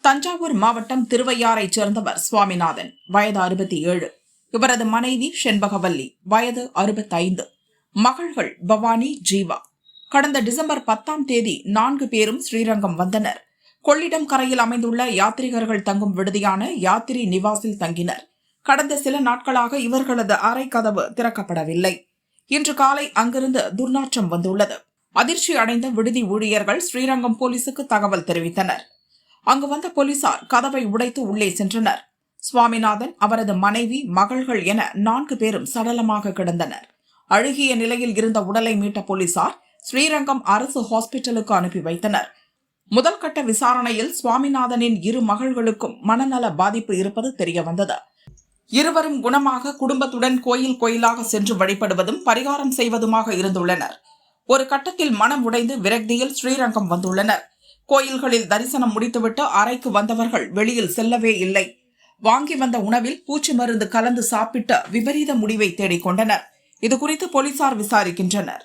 தஞ்சாவூர் மாவட்டம் திருவையாறைச் சேர்ந்தவர் சுவாமிநாதன், வயது 67. இவரது மனைவி செண்பகவல்லி, வயது 65. மகள்கள் பவானி, ஜீவா. கடந்த டிசம்பர் 10ஆம் தேதி 4 பேரும் ஸ்ரீரங்கம் வந்தனர். கொள்ளிடம் கரையில் அமைந்துள்ள யாத்ரீகர்கள் தங்கும் விடுதியான யாத்திரி நிவாசில் தங்கினர். கடந்த சில நாட்களாக இவர்களது அறை கதவு திறக்கப்படவில்லை. இன்று காலை அங்கிருந்து துர்நாற்றம் வந்துள்ளது. அதிர்ச்சி அடைந்த விடுதி ஊழியர்கள் ஸ்ரீரங்கம் போலீசுக்கு தகவல் தெரிவித்தனர். அங்கு வந்த போலீசார் கதவை உடைத்து உள்ளே சென்றனர். சுவாமிநாதன், அவரது மனைவி, மகள்கள் என 4 பேரும் சடலமாக கிடந்தனர். அழுகிய நிலையில் இருந்த உடலை மீட்ட போலீசார் ஸ்ரீரங்கம் அரசு ஹாஸ்பிட்டலுக்கு அனுப்பி வைத்தனர். முதல் கட்ட விசாரணையில் சுவாமிநாதனின் 2 மகள்களுக்கும் மனநல பாதிப்பு இருப்பது தெரியவந்தது. இருவரும் குணமாக குடும்பத்துடன் கோயிலாக சென்று வழிபடுவதும் பரிகாரம் செய்வதுமாக இருந்துள்ளனர். ஒரு கட்டத்தில் மனம் உடைந்து விரக்தியில் ஸ்ரீரங்கம் வந்துள்ளனர். கோயில்களில் தரிசனம் முடித்துவிட்டு அறைக்கு வந்தவர்கள் வெளியில் செல்லவே இல்லை. வாங்கி வந்த உணவில் பூச்சி மருந்து கலந்து சாப்பிட்டு விபரீத முடிவை தேடிக்கொண்டனர். இதுகுறித்து போலீசார் விசாரிக்கின்றனர்.